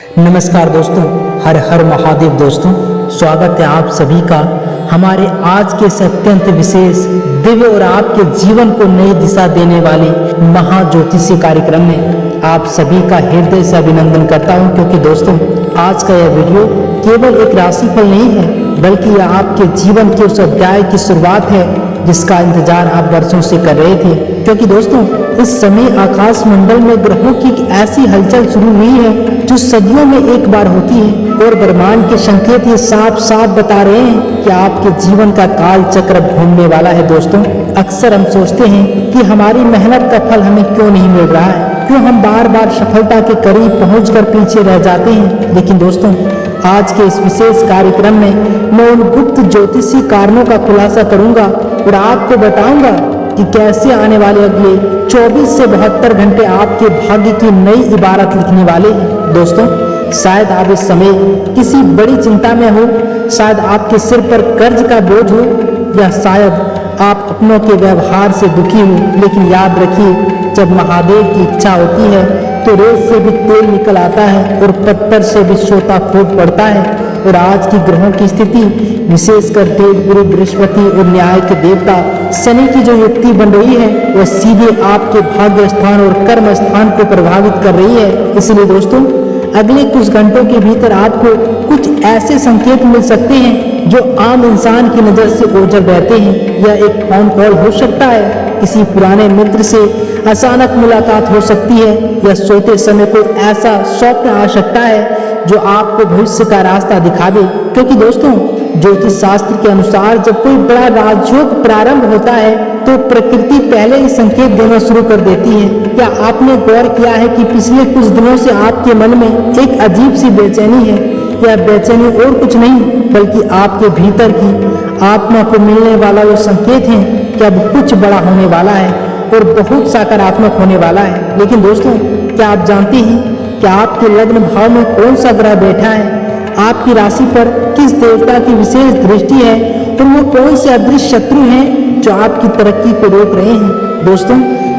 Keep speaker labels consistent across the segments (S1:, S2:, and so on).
S1: नमस्कार दोस्तों, हर हर महादेव दोस्तों। स्वागत है आप सभी का हमारे आज के इस अत्यंत विशेष, दिव्य और आपके जीवन को नई दिशा देने वाले महाज्योतिषी कार्यक्रम में आप सभी का हृदय से अभिनंदन करता हूं, क्योंकि दोस्तों आज का यह वीडियो केवल एक राशिफल नहीं है, बल्कि यह आपके जीवन के उस अध्याय की शुरुआत है जिसका इंतजार आप वर्षों से कर रहे थे। क्योंकि दोस्तों इस समय आकाश मंडल में ग्रहों की एक ऐसी हलचल शुरू हुई है जो सदियों में एक बार होती है, और ब्रह्मांड के संकेत ये साफ साफ बता रहे हैं कि आपके जीवन का काल चक्र घूमने वाला है। दोस्तों अक्सर हम सोचते हैं कि हमारी मेहनत का फल हमें क्यों नहीं मिल रहा है, क्यों हम बार बार सफलता के करीब पहुंचकर पीछे रह जाते हैं। लेकिन दोस्तों आज के इस विशेष कार्यक्रम में मैं उन गुप्त ज्योतिषी कारणों का खुलासा करूंगा और आपको बताऊंगा कि कैसे आने वाले अगले 24 से 72 घंटे आपके भाग्य की नई इबारत लिखने वाले हैं। दोस्तों शायद आप इस समय किसी बड़ी चिंता में हो, शायद आपके सिर पर कर्ज का बोझ हो, या शायद आप अपनों के व्यवहार से दुखी हो। लेकिन याद रखिए, जब महादेव की इच्छा होती है तो रेत से भी तेल निकल आता है और पत्थर से भी सोता फूट पड़ता है। और आज की ग्रहों की स्थिति, विशेषकर देवगुरु बृहस्पति और न्याय के देवता शनि की जो युक्ति बन रही है, वह सीधे आपके भाग्य स्थान और कर्म स्थान को प्रभावित कर रही है। इसलिए दोस्तों अगले कुछ घंटों के भीतर आपको कुछ ऐसे संकेत मिल सकते हैं जो आम इंसान की नज़र से ओझल रहते हैं। यह एक फोन कॉल हो सकता है, किसी पुराने मित्र से अचानक मुलाकात हो सकती है, या सोते समय कोई ऐसा स्वप्न आ सकता है जो आपको भविष्य का रास्ता दिखा दे। क्योंकि दोस्तों ज्योतिष शास्त्र के अनुसार जब कोई बड़ा राजयोग प्रारंभ होता है तो प्रकृति पहले ही संकेत देना शुरू कर देती है। क्या आपने गौर किया है कि पिछले कुछ दिनों से आपके मन में एक अजीब सी बेचैनी है? यह बेचैनी और कुछ नहीं बल्कि आपके भीतर की आत्मा को मिलने वाला वो संकेत है कि अब कुछ बड़ा होने वाला है और बहुत सकारात्मक होने वाला है। लेकिन दोस्तों क्या आप जानते हैं कि आपके लग्न भाव में कौन सा ग्रह बैठा है, आपकी राशि पर किस देवता की विशेष दृष्टि है, और वो कौन से अदृश्य शत्रु हैं जो आपकी तरक्की को रोक रहे हैं। दोस्तों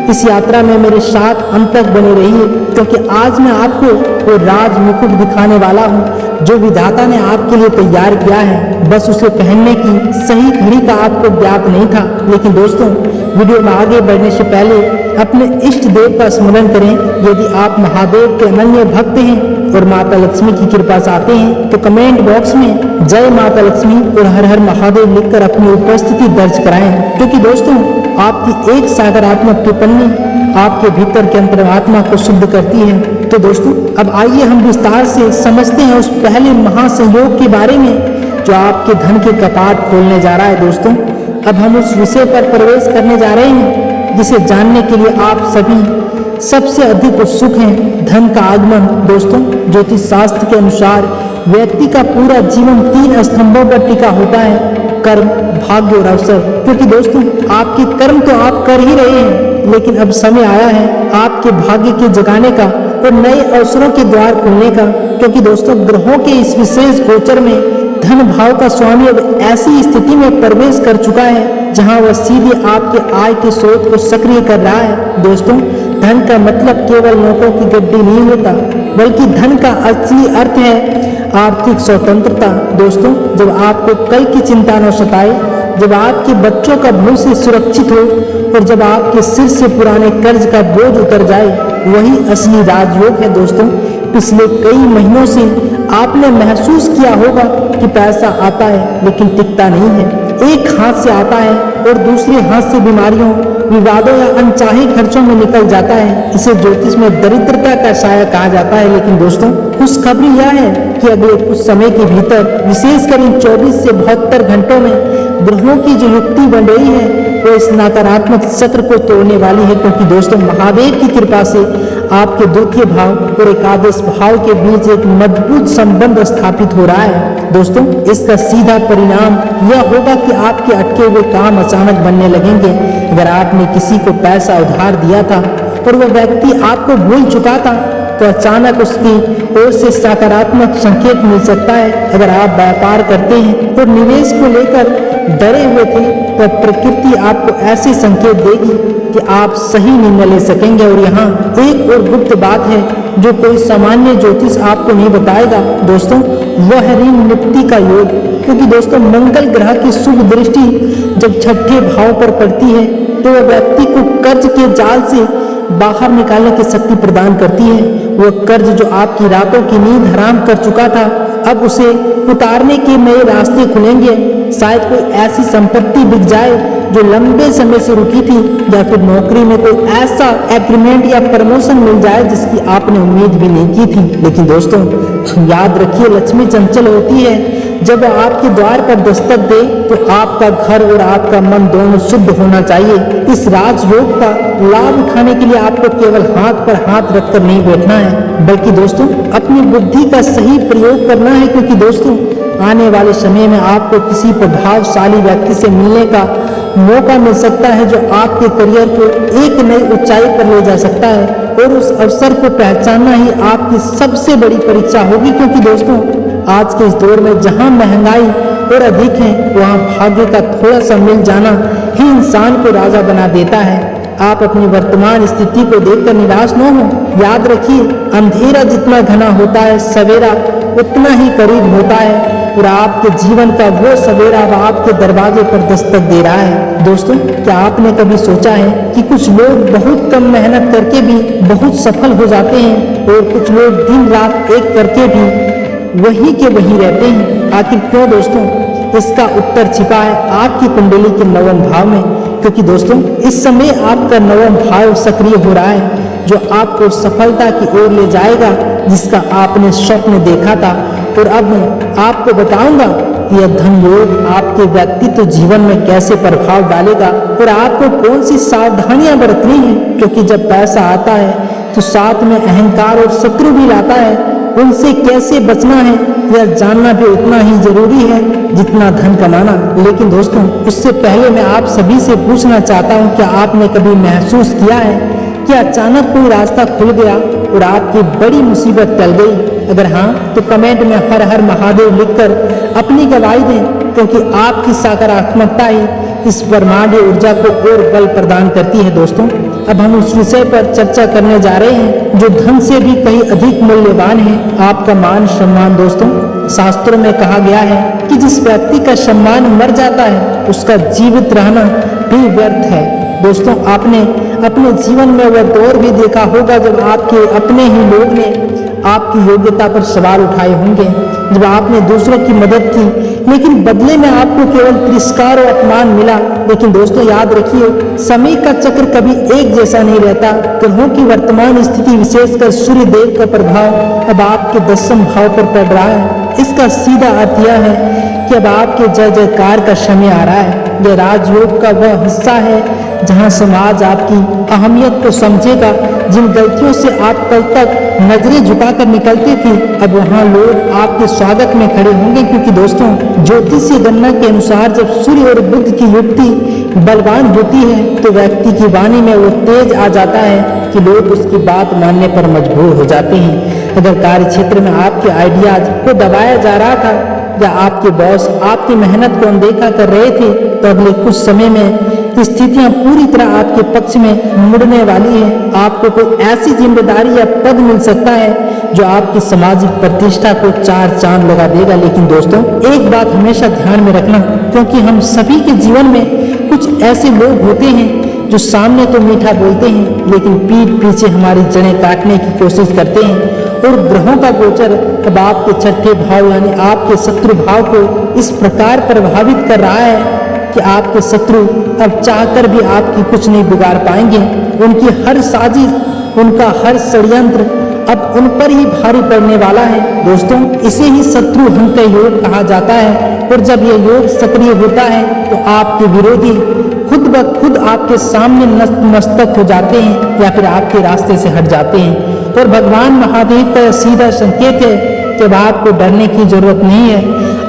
S1: इस यात्रा में मेरे साथ अंत तक बने रहिए, क्योंकि आज मैं आपको वो राज मुकुट दिखाने वाला हूँ जो विधाता ने आपके लिए तैयार किया है। बस उसे पहनने की सही घड़ी का आपको ज्ञात नहीं था। लेकिन दोस्तों वीडियो में आगे बढ़ने से पहले अपने इष्ट देव का स्मरण करें। यदि आप महादेव के अनन्य भक्त हैं और माता लक्ष्मी की कृपा चाहते हैं तो कमेंट बॉक्स में जय माता लक्ष्मी और हर हर महादेव लिखकर अपनी उपस्थिति दर्ज कराएं, क्योंकि दोस्तों आपकी एक सकारात्मक टिप्पणी आपके भीतर के अंतरात्मा को शुद्ध करती है। तो दोस्तों अब आइए हम विस्तार से समझते हैं उस पहले महासंयोग के बारे में जो आपके धन के कपाट खोलने जा रहा है। दोस्तों अब हम उस विषय पर प्रवेश करने जा रहे हैं जिसे जानने के लिए आप सभी सबसे अधिक उत्सुक हैं, धन का आगमन। दोस्तों ज्योतिष शास्त्र के अनुसार व्यक्ति का पूरा जीवन 3 स्तंभों पर टिका होता है, कर्म, भाग्य और अवसर। क्योंकि दोस्तों आपके कर्म तो आप कर ही रहे हैं, लेकिन अब समय आया है आपके भाग्य के जगाने का और नए अवसरों के द्वार खुलने का। क्योंकि दोस्तों ग्रहों के इस विशेष गोचर में धन भाव का स्वामी अब ऐसी स्थिति में प्रवेश कर चुका है जहां वह सीधे आपके आय के स्रोत को सक्रिय कर रहा है। दोस्तों धन का मतलब केवल नोटों की गड्डी नहीं होता, बल्कि धन का असली अर्थ है आर्थिक स्वतंत्रता। दोस्तों जब आपको कल की चिंता न सताए, जब आपके बच्चों का भविष्य सुरक्षित हो और जब आपके सिर से पुराने कर्ज का बोझ उतर जाए, वही असली राजयोग है। दोस्तों पिछले कई महीनों से आपने महसूस किया होगा कि पैसा आता है लेकिन टिकता नहीं है, एक हाथ से आता है और दूसरे हाथ से बीमारियों, विवादों या अनचाहे खर्चों में निकल जाता है। इसे ज्योतिष में दरिद्रता का साया कहा जाता है। लेकिन दोस्तों खुशखबरी यह है कि अगले कुछ समय के भीतर, विशेषकर इन 24 से 72 घंटों में ग्रहों की जो युक्ति बन रही है वो इस नकारात्मक चक्र को तोड़ने वाली है। क्योंकि दोस्तों महादेव की कृपा से आपके द्वितीय भाव और एकादश भाव के बीच एक मजबूत संबंध स्थापित हो रहा है। दोस्तों इसका सीधा परिणाम यह होगा कि आपके अटके हुए काम अचानक बनने लगेंगे। अगर आपने किसी को पैसा उधार दिया था और वह व्यक्ति आपको भूल चुका था तो अचानक उसकी ओर से सकारात्मक संकेत मिल सकता है। अगर आप व्यापार करते हैं और निवेश को लेकर डरे हुए थे, तो प्रकृति आपको ऐसे संकेत देगी कि आप सही निर्णय ले सकेंगे। और यहाँ एक और गुप्त बात है जो कोई सामान्य ज्योतिष आपको नहीं बताएगा दोस्तों, वह है ऋण मुक्ति का योग। क्योंकि दोस्तों मंगल ग्रह की शुभ दृष्टि जब छठे भाव पर पड़ती है तो वह व्यक्ति को कर्ज के जाल से बाहर निकालने की शक्ति प्रदान करती है। वह कर्ज जो आपकी रातों की नींद हराम कर चुका था, अब उसे उतारने के नए रास्ते खुलेंगे। शायद कोई ऐसी संपत्ति बिक जाए जो लंबे समय से रुकी थी, या फिर नौकरी में कोई ऐसा एग्रीमेंट या प्रमोशन मिल जाए जिसकी आपने उम्मीद भी नहीं की थी। लेकिन दोस्तों याद रखिए, लक्ष्मी चंचल होती है। जब वह आपके द्वार पर दस्तक दे तो आपका घर और आपका मन दोनों शुद्ध होना चाहिए। इस राजयोग का लाभ उठाने के लिए आपको केवल हाथ पर हाथ रखकर नहीं बैठना है, बल्कि दोस्तों अपनी बुद्धि का सही प्रयोग करना है। क्योंकि दोस्तों आने वाले समय में आपको किसी प्रभावशाली व्यक्ति से मिलने का मौका मिल सकता है जो आपके करियर को एक नई ऊंचाई पर ले जा सकता है। और उस अवसर को पहचानना ही आपकी सबसे बड़ी परीक्षा होगी। क्योंकि दोस्तों आज के इस दौर में जहां महंगाई और अधिक है, वहां भाग्य का थोड़ा सा मिल जाना ही इंसान को राजा बना देता है। आप अपनी वर्तमान स्थिति को देखकर निराश न हो। याद रखिए, अंधेरा जितना घना होता है, सवेरा उतना ही करीब होता है। और आपके जीवन का वो सवेरा अब आपके दरवाजे पर दस्तक दे रहा है। दोस्तों क्या आपने कभी सोचा है कि कुछ लोग बहुत कम मेहनत करके भी बहुत सफल हो जाते हैं, और कुछ लोग दिन रात एक करके भी वही के वही रहते हैं? आखिर क्यों दोस्तों? इसका उत्तर छिपा है आपकी कुंडली के नवम भाव में। क्योंकि दोस्तों इस समय आपका नवम भाव सक्रिय हो रहा है, जो आपको सफलता की ओर ले जाएगा, जिसका आपने स्वप्न देखा था। और अब मैं आपको बताऊंगा कि यह धन योग आपके व्यक्तित्व जीवन में कैसे प्रभाव डालेगा और आपको कौन सी सावधानियां बरतनी है। क्योंकि जब पैसा आता है तो साथ में अहंकार और शत्रु भी लाता है। उनसे कैसे बचना है यह जानना भी उतना ही जरूरी है जितना धन कमाना। लेकिन दोस्तों उससे पहले मैं आप सभी से पूछना चाहता हूँ, क्या आपने कभी महसूस किया है कि अचानक कोई रास्ता खुल गया और आपकी बड़ी मुसीबत टल गई? अगर हाँ तो कमेंट में हर हर महादेव लिखकर अपनी गवाही दें। क्योंकि आपकी सकारात्मकता ही इस ब्रह्मांडीय ऊर्जा को और बल प्रदान करती है। दोस्तों अब हम उस विषय पर चर्चा करने जा रहे हैं जो धन से भी कहीं अधिक मूल्यवान है, आपका मान सम्मान। दोस्तों शास्त्रों में कहा गया है कि जिस व्यक्ति का सम्मान मर जाता है उसका जीवित रहना भी व्यर्थ है। दोस्तों आपने अपने जीवन में वह दौर भी देखा होगा जब आपके अपने ही लोग ने आपकी योग्यता पर सवाल उठाए होंगे, जब आपने दूसरों की मदद की लेकिन बदले में आपको केवल तिरस्कार और अपमान मिला। लेकिन दोस्तों याद रखिए, समय का चक्र कभी एक जैसा नहीं रहता। ग्रहों की वर्तमान स्थिति, विशेषकर सूर्य देव का प्रभाव अब आपके 10वें भाव पर पड़ रहा है। इसका सीधा अर्थ यह है कि अब आपके जय जयकार का समय आ रहा है। यह राजयोग का वह हिस्सा है जहां समाज आपकी अहमियत को समझेगा। जिन गलतियों से आप कल तक नजरें झुकाकर निकलती थी, अब वहां लोग आपके स्वागत में खड़े होंगे। क्योंकि दोस्तों ज्योतिषीय गणना के अनुसार जब सूर्य और बुध की युक्ति बलवान होती है तो व्यक्ति की वाणी में वो तेज आ जाता है कि लोग उसकी बात मानने पर मजबूर हो जाते हैं। अगर कार्य क्षेत्र में आपके आइडियाज को दबाया जा रहा था या आपके बॉस आपकी मेहनत को अनदेखा कर रहे थे, तो अगले कुछ समय में स्थितियां पूरी तरह आपके पक्ष में मुड़ने वाली है। आपको कोई ऐसी जिम्मेदारी या पद मिल सकता है जो आपकी सामाजिक प्रतिष्ठा को 4 चांद लगा देगा। लेकिन दोस्तों एक बात हमेशा ध्यान में रखना, क्योंकि हम सभी के जीवन में कुछ ऐसे लोग होते हैं जो सामने तो मीठा बोलते हैं लेकिन पीठ पीछे हमारी जड़ें काटने की कोशिश करते हैं। और ग्रहों का गोचर अब आपके छठे भाव यानी आपके शत्रु भाव को इस प्रकार प्रभावित कर रहा है कि आपके शत्रु अब चाहकर भी आपकी कुछ नहीं बिगाड़ पाएंगे। उनकी हर साजिश, उनका हर षड्यंत्र अब उन पर ही भारी पड़ने वाला है। दोस्तों इसे ही शत्रुहन का योग कहा जाता है। और जब यह योग सक्रिय होता है तो आपके विरोधी खुद ब खुद आपके सामने नतमस्तक हो जाते हैं या फिर आपके रास्ते से हट जाते हैं। और भगवान महादेव का सीधा संकेत है कि अब आपको डरने की जरूरत नहीं है,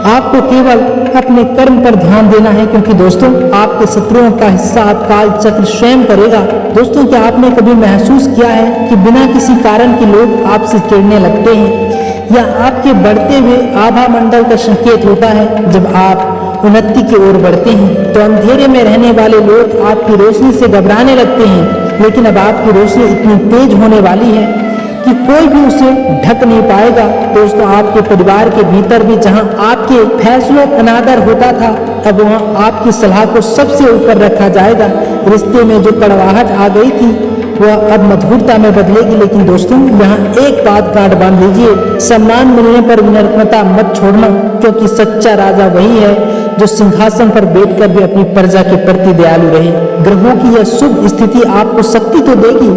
S1: आपको केवल अपने कर्म पर ध्यान देना है। क्योंकि दोस्तों आपके शत्रुओं का हिस्सा काल चक्र स्वयं करेगा। दोस्तों क्या आपने कभी महसूस किया है कि बिना किसी कारण के लोग आपसे चिढ़ने लगते हैं? या आपके बढ़ते हुए आभा मंडल का संकेत होता है जब आप आप उन्नति की ओर बढ़ते हैं तो अंधेरे में रहने वाले लोग आपकी रोशनी से घबराने लगते हैं। लेकिन अब आपकी रोशनी इतनी तेज होने वाली है कि कोई भी उसे ढक नहीं पाएगा। दोस्तों, आपके परिवार के भीतर भी जहां आपके फैसलों का अनादर होता था, अब वहां आपकी सलाह को सबसे ऊपर रखा जाएगा। रिश्ते में जो कड़वाहट आ गई थी वह अब मधुरता में बदलेगी। लेकिन दोस्तों, यहाँ एक बात गांठ बांध लीजिए, सम्मान मिलने पर विनम्रता मत छोड़ना, क्योंकि सच्चा राजा वही है जो सिंहासन पर बैठकर भी अपनी प्रजा के प्रति दयालु रहे। ग्रहों की यह शुभ स्थिति आपको शक्ति तो देगी,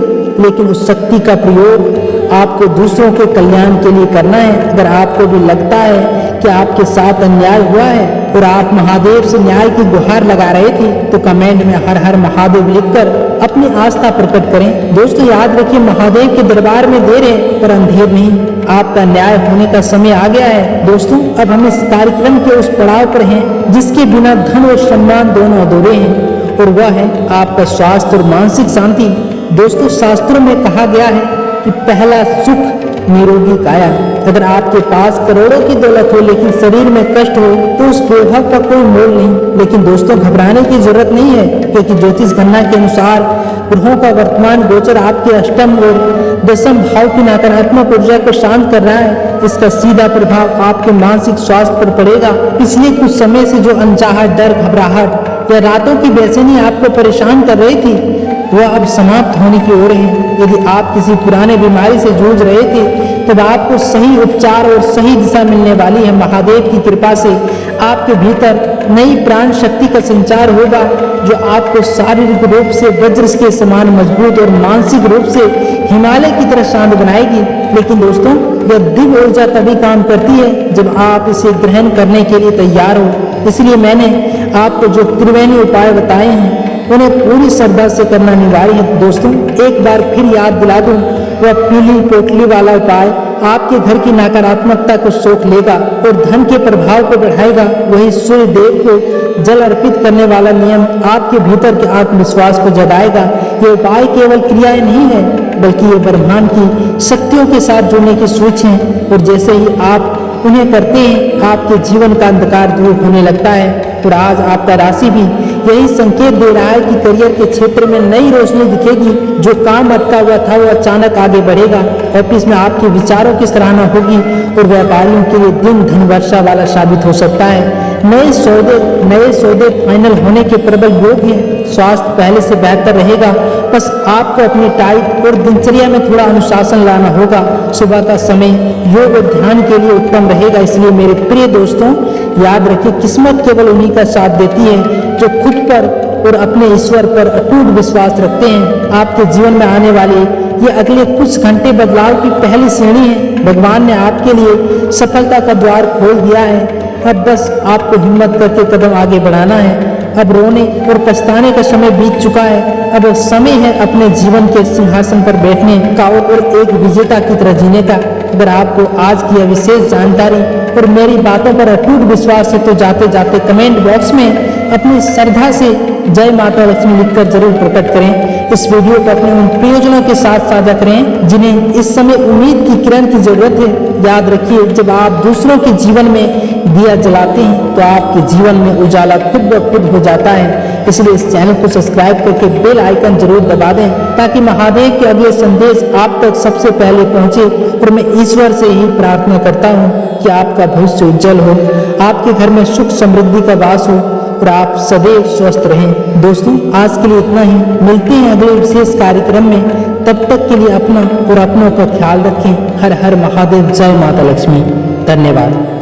S1: लेकिन उस शक्ति का प्रयोग आपको दूसरों के कल्याण के लिए करना है। अगर आपको भी लगता है कि आपके साथ अन्याय हुआ है और आप महादेव से न्याय की गुहार लगा रहे थे, तो कमेंट में हर हर महादेव लिखकर अपनी आस्था प्रकट करें। दोस्तों, याद रखिए, महादेव के दरबार में देर है पर अंधेर नहीं। आपका न्याय होने का समय आ गया है। दोस्तों, अब हम इस कार्यक्रम के उस पड़ाव पर हैं जिसके बिना धन और सम्मान दोनों अधूरे हैं, और वह है आपका स्वास्थ्य और मानसिक शांति। दोस्तों, शास्त्रों में कहा गया है कि पहला सुख निरोगी काया। अगर आपके पास करोड़ों की दौलत हो लेकिन शरीर में कष्ट हो तो उस वैभव का कोई मोल नहीं। लेकिन दोस्तों, घबराने की जरूरत नहीं है, क्योंकि ज्योतिष गणना के अनुसार ग्रहों का वर्तमान गोचर आपके अष्टम और दशम भाव की नकारात्मक ऊर्जा को शांत कर रहा है। इसका सीधा प्रभाव आपके मानसिक स्वास्थ्य पर पड़ेगा। पिछले कुछ समय से जो अनचाहा डर, घबराहट या रातों की बेचैनी आपको परेशान कर रही थी, वह अब समाप्त होने की ओर है। यदि आप किसी पुराने बीमारी से जूझ रहे थे, तब आपको सही उपचार और सही दिशा मिलने वाली है। महादेव की कृपा से आपके भीतर नई प्राण शक्ति का संचार होगा, जो आपको शारीरिक रूप से वज्र के समान मजबूत और मानसिक रूप से हिमालय की तरह शांत बनाएगी। लेकिन दोस्तों, यह दिव्य ऊर्जा तभी काम करती है जब आप इसे ग्रहण करने के लिए तैयार हो। इसलिए मैंने आपको जो त्रिवेणी उपाय बताए हैं उन्हें पूरी श्रद्धा से करना अनिवार्य है। दोस्तों, एक बार फिर याद दिला दूं, वह पीली पोटली वाला उपाय आपके घर की नकारात्मकता को सोख लेगा और धन के प्रभाव को बढ़ाएगा। वही सूर्य देव को जल अर्पित करने वाला नियम आपके भीतर के आत्मविश्वास को जगाएगा। ये उपाय केवल क्रियाएं नहीं है, बल्कि ये ब्रह्मांड की शक्तियों के साथ जुड़ने की स्विच है, और जैसे ही आप उन्हें करते हैं, आपके जीवन का अंधकार दूर होने लगता है। और आज आपका राशि भी यही संकेत दे रहा है कि करियर के क्षेत्र में नई रोशनी दिखेगी। जो काम अटका हुआ था वो अचानक आगे बढ़ेगा। ऑफिस में आपके विचारों की सराहना होगी और व्यापारियों के लिए दिन धन वर्षा वाला साबित हो सकता है। नए सौदे फाइनल होने के प्रबल योग हैं। स्वास्थ्य पहले से बेहतर रहेगा, बस आपको अपनी टाइट और दिनचर्या में थोड़ा अनुशासन लाना होगा। सुबह का समय योग और ध्यान के लिए उत्तम रहेगा। इसलिए मेरे प्रिय दोस्तों, याद रखिए, किस्मत केवल उन्हीं का साथ देती है जो खुद पर और अपने ईश्वर पर अटूट विश्वास रखते हैं। आपके जीवन में आने वाले ये अगले कुछ घंटे बदलाव की पहली सीढ़ी है। भगवान ने आपके लिए सफलता का द्वार खोल दिया है। अब बस आपको हिम्मत करके कदम आगे बढ़ाना है। अब रोने और पछताने का समय बीत चुका है। अब समय है अपने जीवन के सिंहासन पर बैठने का और एक विजेता की तरह जीने का। अगर आपको आज की यह विशेष जानकारी और मेरी बातों पर अटूट विश्वास है तो जाते जाते कमेंट बॉक्स में अपनी श्रद्धा से जय माता लक्ष्मी लिखकर जरूर प्रकट करें। इस वीडियो को अपने उन प्रियजनों के साथ साझा करें जिन्हें इस समय उम्मीद की किरण की जरूरत है। याद रखिए, जब आप दूसरों के जीवन में दिया जलाते हैं तो आपके जीवन में उजाला खुद ब खुद हो जाता है। इसलिए इस चैनल को सब्सक्राइब करके बेल आइकन जरूर दबा दें, ताकि महादेव के अगले संदेश आप तक सबसे पहले पहुंचे। और मैं ईश्वर से ही प्रार्थना करता हूं कि आपका भविष्य उज्जवल हो, आपके घर में सुख समृद्धि का वास हो और आप सदैव स्वस्थ रहें। दोस्तों, आज के लिए इतना ही। मिलते हैं अगले विशेष कार्यक्रम में। तब तक के लिए अपना और अपनों का ख्याल रखें। हर हर महादेव। जय माता लक्ष्मी। धन्यवाद।